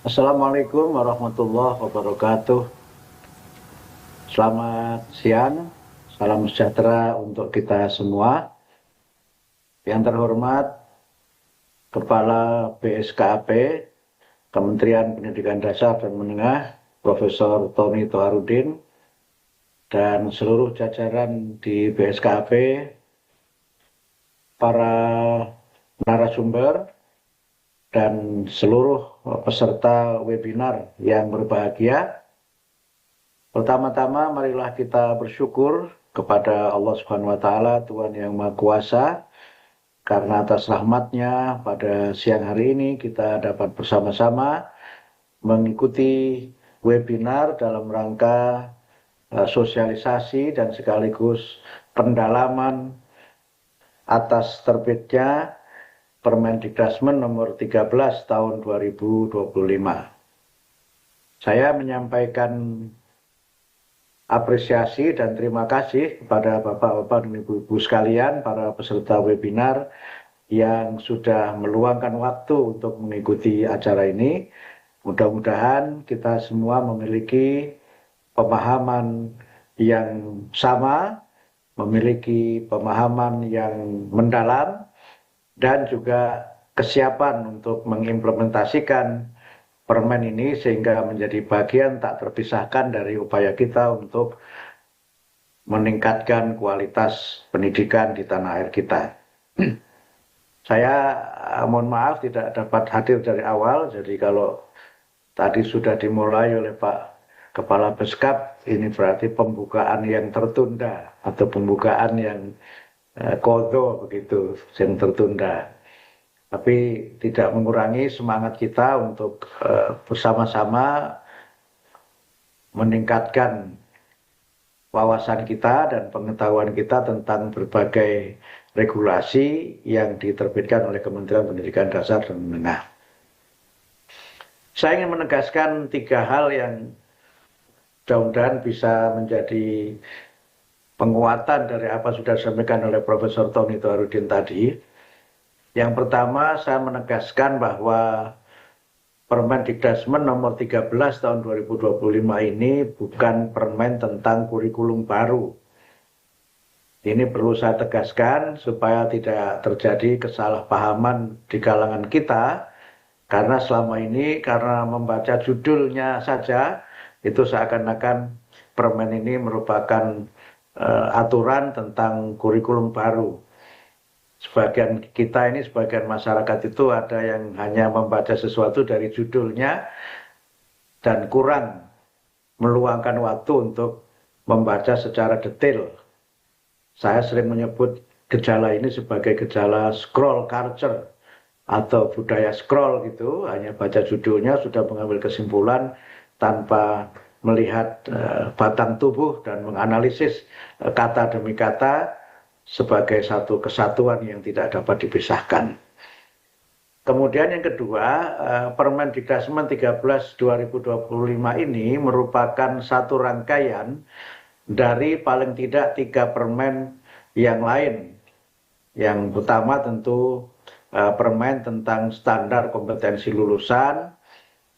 Assalamualaikum warahmatullahi wabarakatuh. Selamat siang, salam sejahtera untuk kita semua. Yang terhormat Kepala BSKAP, Kementerian Pendidikan Dasar dan Menengah, Profesor Tony Toharudin, dan seluruh jajaran di BSKAP, para narasumber, dan seluruh peserta webinar yang berbahagia. Pertama-tama marilah kita bersyukur kepada Allah Subhanahu wa taala, Tuhan yang Maha Kuasa, karena atas rahmatnya pada siang hari ini kita dapat bersama-sama mengikuti webinar dalam rangka sosialisasi dan sekaligus pendalaman atas terbitnya Permendikbud nomor 13 tahun 2025. Saya menyampaikan apresiasi dan terima kasih kepada Bapak-Bapak dan Ibu-Ibu sekalian, para peserta webinar yang sudah meluangkan waktu untuk mengikuti acara ini. Mudah-mudahan kita semua memiliki pemahaman yang sama, memiliki pemahaman yang mendalam, dan juga kesiapan untuk mengimplementasikan permen ini sehingga menjadi bagian tak terpisahkan dari upaya kita untuk meningkatkan kualitas pendidikan di tanah air kita. Saya mohon maaf tidak dapat hadir dari awal, jadi kalau tadi sudah dimulai oleh Pak Kepala Beskap, ini berarti pembukaan yang tertunda atau pembukaan yang kodo begitu, yang tertunda. Tapi tidak mengurangi semangat kita untuk bersama-sama meningkatkan wawasan kita dan pengetahuan kita tentang berbagai regulasi yang diterbitkan oleh Kementerian Pendidikan Dasar dan Menengah. Saya ingin menegaskan 3 hal yang mudah-mudahan bisa menjadi penguatan dari apa sudah disampaikan oleh Profesor Tony Toharudin tadi. Yang pertama, saya menegaskan bahwa Permendikbud nomor 13 tahun 2025 ini bukan permen tentang kurikulum baru. Ini perlu saya tegaskan supaya tidak terjadi kesalahpahaman di kalangan kita, karena selama ini karena membaca judulnya saja itu seakan-akan permen ini merupakan aturan tentang kurikulum baru. Sebagian kita ini, sebagian masyarakat itu ada yang hanya membaca sesuatu dari judulnya dan kurang meluangkan waktu untuk membaca secara detail. Saya sering menyebut gejala ini sebagai gejala scroll culture atau budaya scroll gitu, hanya baca judulnya sudah mengambil kesimpulan tanpa melihat batang tubuh dan menganalisis kata demi kata sebagai satu kesatuan yang tidak dapat dipisahkan. Kemudian yang kedua, Permendikbud 13 2025 ini merupakan satu rangkaian dari paling tidak 3 permen yang lain. Yang pertama tentu permen tentang standar kompetensi lulusan,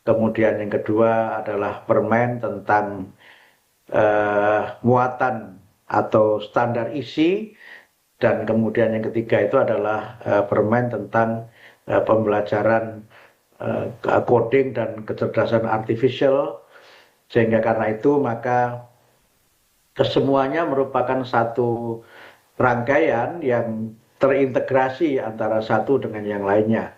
kemudian yang kedua adalah permen tentang muatan atau standar isi, dan kemudian yang ketiga itu adalah permen tentang pembelajaran coding dan kecerdasan artifisial. Sehingga karena itu maka kesemuanya merupakan satu rangkaian yang terintegrasi antara satu dengan yang lainnya.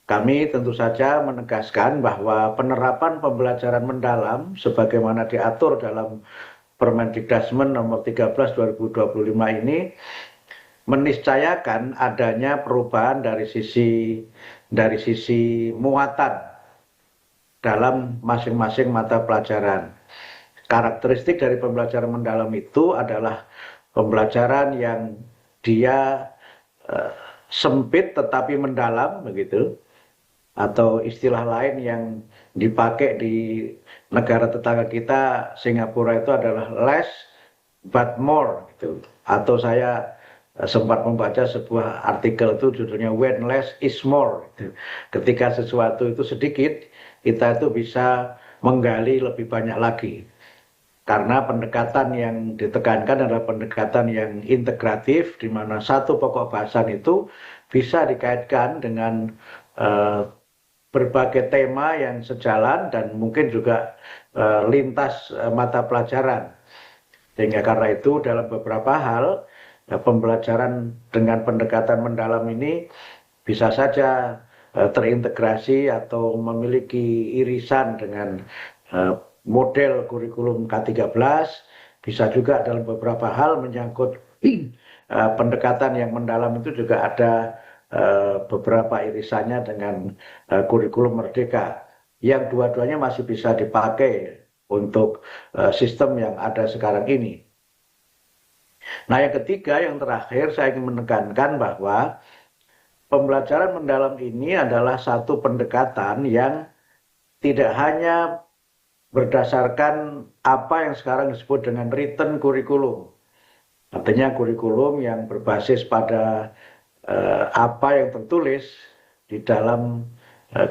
Kami tentu saja menegaskan bahwa penerapan pembelajaran mendalam sebagaimana diatur dalam Permendikbud nomor 13 2025 ini meniscayakan adanya perubahan dari sisi muatan dalam masing-masing mata pelajaran. Karakteristik dari pembelajaran mendalam itu adalah pembelajaran yang dia sempit tetapi mendalam begitu, atau istilah lain yang dipakai di negara tetangga kita Singapura itu adalah less but more gitu. Atau saya sempat membaca sebuah artikel itu judulnya When Less is More. Ketika sesuatu itu sedikit, kita itu bisa menggali lebih banyak lagi. Karena pendekatan yang ditekankan adalah pendekatan yang integratif, di mana satu pokok bahasan itu bisa dikaitkan dengan berbagai tema yang sejalan dan mungkin juga lintas mata pelajaran. Sehingga karena itu dalam beberapa hal, pembelajaran dengan pendekatan mendalam ini bisa saja terintegrasi atau memiliki irisan dengan model kurikulum K13, bisa juga dalam beberapa hal menyangkut pendekatan yang mendalam itu juga ada beberapa irisannya dengan kurikulum Merdeka, yang dua-duanya masih bisa dipakai untuk sistem yang ada sekarang ini. Nah, yang ketiga, yang terakhir, saya ingin menekankan bahwa pembelajaran mendalam ini adalah satu pendekatan yang tidak hanya berdasarkan apa yang sekarang disebut dengan written kurikulum. Artinya kurikulum yang berbasis pada apa yang tertulis di dalam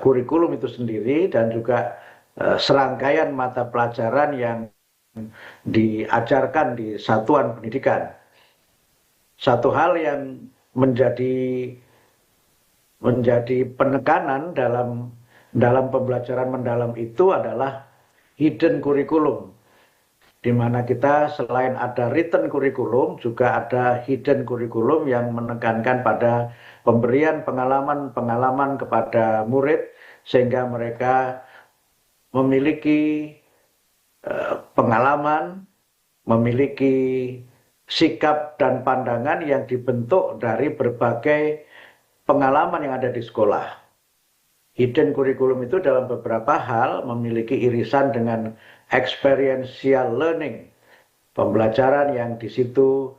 kurikulum itu sendiri dan juga serangkaian mata pelajaran yang diajarkan di satuan pendidikan. Satu hal yang menjadi penekanan dalam pembelajaran mendalam itu adalah hidden kurikulum, di mana kita selain ada written kurikulum juga ada hidden kurikulum yang menekankan pada pemberian pengalaman kepada murid sehingga mereka memiliki pengalaman, memiliki sikap dan pandangan yang dibentuk dari berbagai pengalaman yang ada di sekolah. Hidden kurikulum itu dalam beberapa hal memiliki irisan dengan experiential learning, pembelajaran yang di situ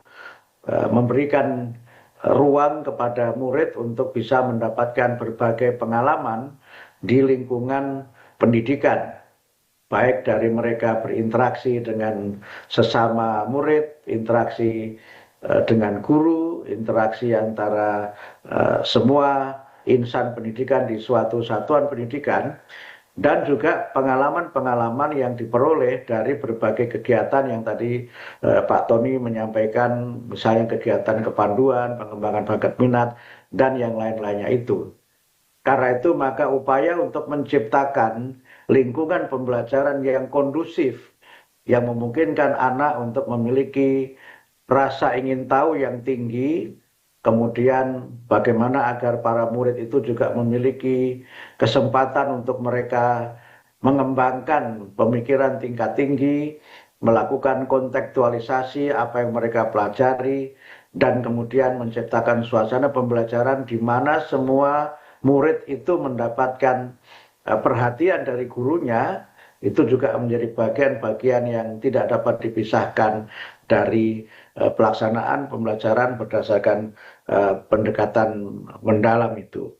memberikan ruang kepada murid untuk bisa mendapatkan berbagai pengalaman di lingkungan pendidikan, baik dari mereka berinteraksi dengan sesama murid, interaksi dengan guru, interaksi antara semua insan pendidikan di suatu satuan pendidikan, dan juga pengalaman-pengalaman yang diperoleh dari berbagai kegiatan yang tadi Pak Tony menyampaikan, misalnya kegiatan kepanduan, pengembangan bakat minat, dan yang lain-lainnya itu. Karena itu maka upaya untuk menciptakan lingkungan pembelajaran yang kondusif, yang memungkinkan anak untuk memiliki rasa ingin tahu yang tinggi, kemudian bagaimana agar para murid itu juga memiliki kesempatan untuk mereka mengembangkan pemikiran tingkat tinggi, melakukan kontekstualisasi apa yang mereka pelajari, dan kemudian menciptakan suasana pembelajaran di mana semua murid itu mendapatkan perhatian dari gurunya, itu juga menjadi bagian-bagian yang tidak dapat dipisahkan dari pelaksanaan pembelajaran berdasarkan pendekatan mendalam itu.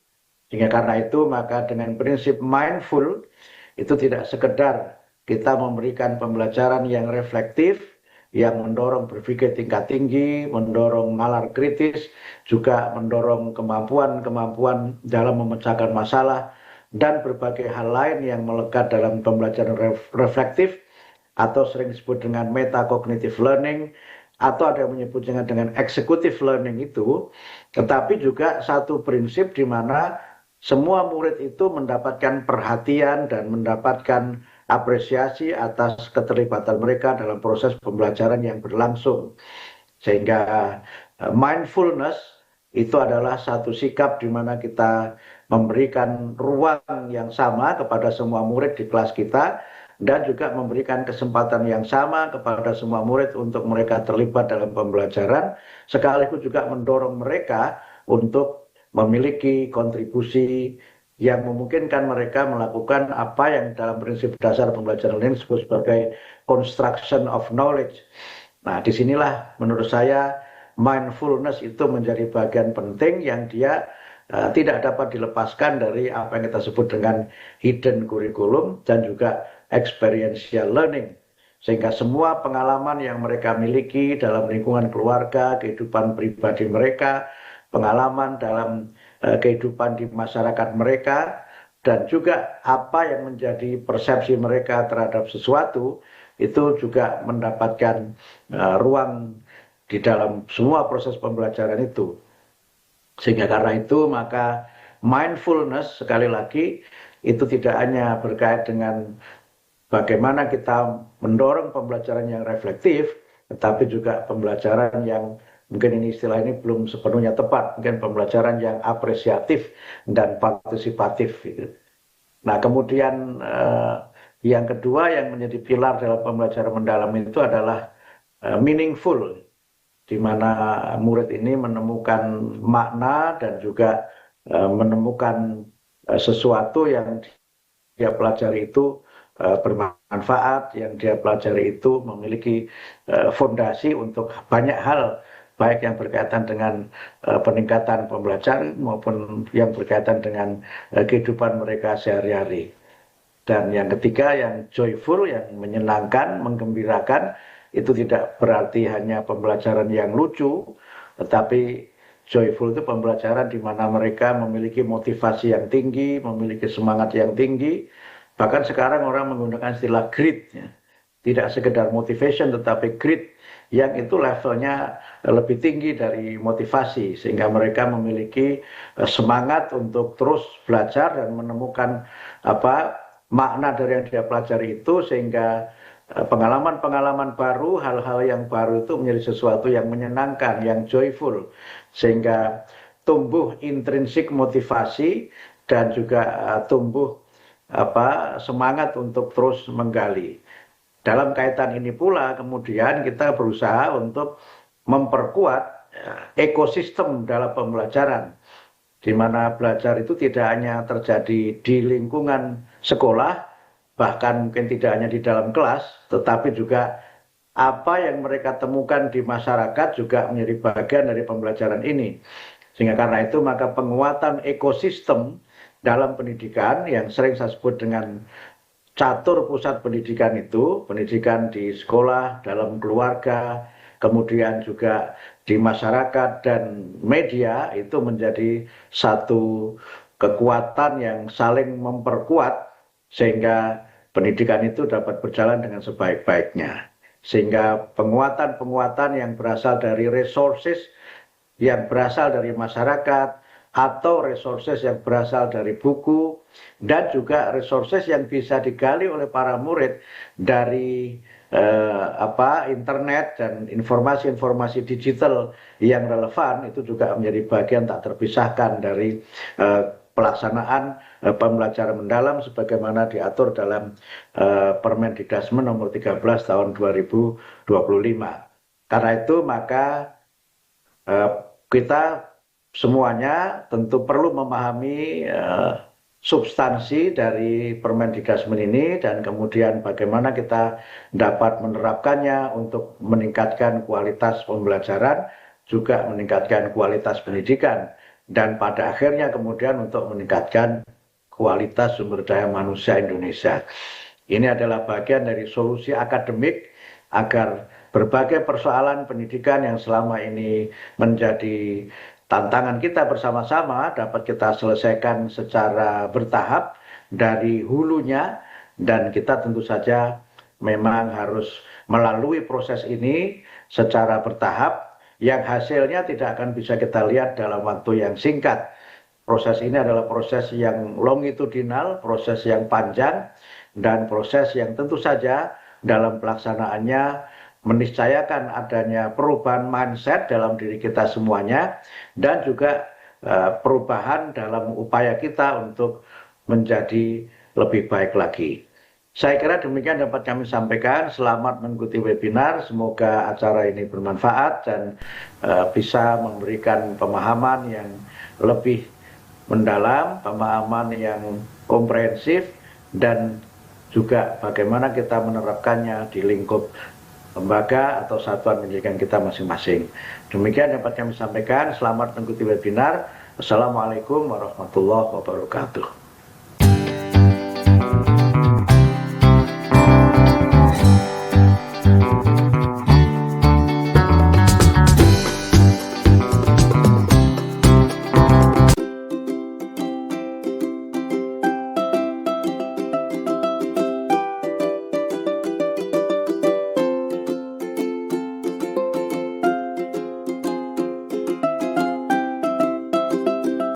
Sehingga karena itu maka dengan prinsip mindful itu tidak sekedar kita memberikan pembelajaran yang reflektif, yang mendorong berpikir tingkat tinggi, mendorong nalar kritis, juga mendorong kemampuan dalam memecahkan masalah, dan berbagai hal lain yang melekat dalam pembelajaran reflektif, atau sering disebut dengan metacognitive learning, atau ada yang menyebutnya dengan executive learning itu, tetapi juga satu prinsip di mana semua murid itu mendapatkan perhatian dan mendapatkan apresiasi atas keterlibatan mereka dalam proses pembelajaran yang berlangsung. Sehingga mindfulness itu adalah satu sikap di mana kita memberikan ruang yang sama kepada semua murid di kelas kita, dan juga memberikan kesempatan yang sama kepada semua murid untuk mereka terlibat dalam pembelajaran, sekaligus juga mendorong mereka untuk memiliki kontribusi yang memungkinkan mereka melakukan apa yang dalam prinsip dasar pembelajaran ini disebut sebagai construction of knowledge. Nah, disinilah menurut saya mindfulness itu menjadi bagian penting yang dia tidak dapat dilepaskan dari apa yang kita sebut dengan hidden curriculum dan juga experiential learning. sehingga semua pengalaman yang mereka miliki dalam lingkungan keluarga, kehidupan pribadi mereka, pengalaman dalam kehidupan di masyarakat mereka, dan juga apa yang menjadi persepsi mereka terhadap sesuatu, itu juga mendapatkan ruang di dalam semua proses pembelajaran itu. Sehingga karena itu maka mindfulness sekali lagi itu tidak hanya berkait dengan bagaimana kita mendorong pembelajaran yang reflektif, tetapi juga pembelajaran yang mungkin ini istilah ini belum sepenuhnya tepat, mungkin pembelajaran yang apresiatif dan partisipatif. Nah kemudian yang kedua yang menjadi pilar dalam pembelajaran mendalam itu adalah meaningful, di mana murid ini menemukan makna dan juga menemukan sesuatu yang dia pelajari itu bermanfaat, yang dia pelajari itu memiliki fondasi untuk banyak hal, baik yang berkaitan dengan peningkatan pembelajaran maupun yang berkaitan dengan kehidupan mereka sehari-hari. Dan yang ketiga yang joyful, yang menyenangkan, menggembirakan, itu tidak berarti hanya pembelajaran yang lucu, tetapi joyful itu pembelajaran di mana mereka memiliki motivasi yang tinggi, memiliki semangat yang tinggi. Bahkan sekarang orang menggunakan istilah grit, ya. Tidak sekedar motivation tetapi grit, yang itu levelnya lebih tinggi dari motivasi, sehingga mereka memiliki semangat untuk terus belajar dan menemukan makna dari yang dia pelajari itu, sehingga pengalaman-pengalaman baru, hal-hal yang baru itu menjadi sesuatu yang menyenangkan, yang joyful, sehingga tumbuh intrinsik motivasi dan juga tumbuh semangat untuk terus menggali. Dalam kaitan ini pula kemudian kita berusaha untuk memperkuat ekosistem dalam pembelajaran, di mana belajar itu tidak hanya terjadi di lingkungan sekolah, bahkan mungkin tidak hanya di dalam kelas, tetapi juga apa yang mereka temukan di masyarakat juga menjadi bagian dari pembelajaran ini. Sehingga karena itu maka penguatan ekosistem dalam pendidikan yang sering saya sebut dengan catur pusat pendidikan itu, pendidikan di sekolah, dalam keluarga, kemudian juga di masyarakat dan media, itu menjadi satu kekuatan yang saling memperkuat sehingga pendidikan itu dapat berjalan dengan sebaik-baiknya. Sehingga penguatan-penguatan yang berasal dari resources yang berasal dari masyarakat atau resources yang berasal dari buku dan juga resources yang bisa digali oleh para murid dari internet dan informasi-informasi digital yang relevan, itu juga menjadi bagian tak terpisahkan dari pelaksanaan pembelajaran mendalam sebagaimana diatur dalam Permendikbud nomor 13 tahun 2025. Karena itu maka kita semuanya tentu perlu memahami substansi dari Permendikbud ini dan kemudian bagaimana kita dapat menerapkannya untuk meningkatkan kualitas pembelajaran, juga meningkatkan kualitas pendidikan, dan pada akhirnya kemudian untuk meningkatkan kualitas sumber daya manusia Indonesia. Ini adalah bagian dari solusi akademik agar berbagai persoalan pendidikan yang selama ini menjadi tantangan kita bersama-sama dapat kita selesaikan secara bertahap dari hulunya, dan kita tentu saja memang harus melalui proses ini secara bertahap yang hasilnya tidak akan bisa kita lihat dalam waktu yang singkat. Proses ini adalah proses yang longitudinal, proses yang panjang, dan proses yang tentu saja dalam pelaksanaannya meniscayakan adanya perubahan mindset dalam diri kita semuanya, dan juga perubahan dalam upaya kita untuk menjadi lebih baik lagi. Saya kira demikian dapat kami sampaikan. Selamat mengikuti webinar. Semoga acara ini bermanfaat dan bisa memberikan pemahaman yang lebih mendalam, pemahaman yang komprehensif, dan juga bagaimana kita menerapkannya di lingkup lembaga atau satuan pendidikan kita masing-masing. Demikian dapat kami sampaikan. Selamat mengikuti webinar. Assalamualaikum warahmatullahi wabarakatuh.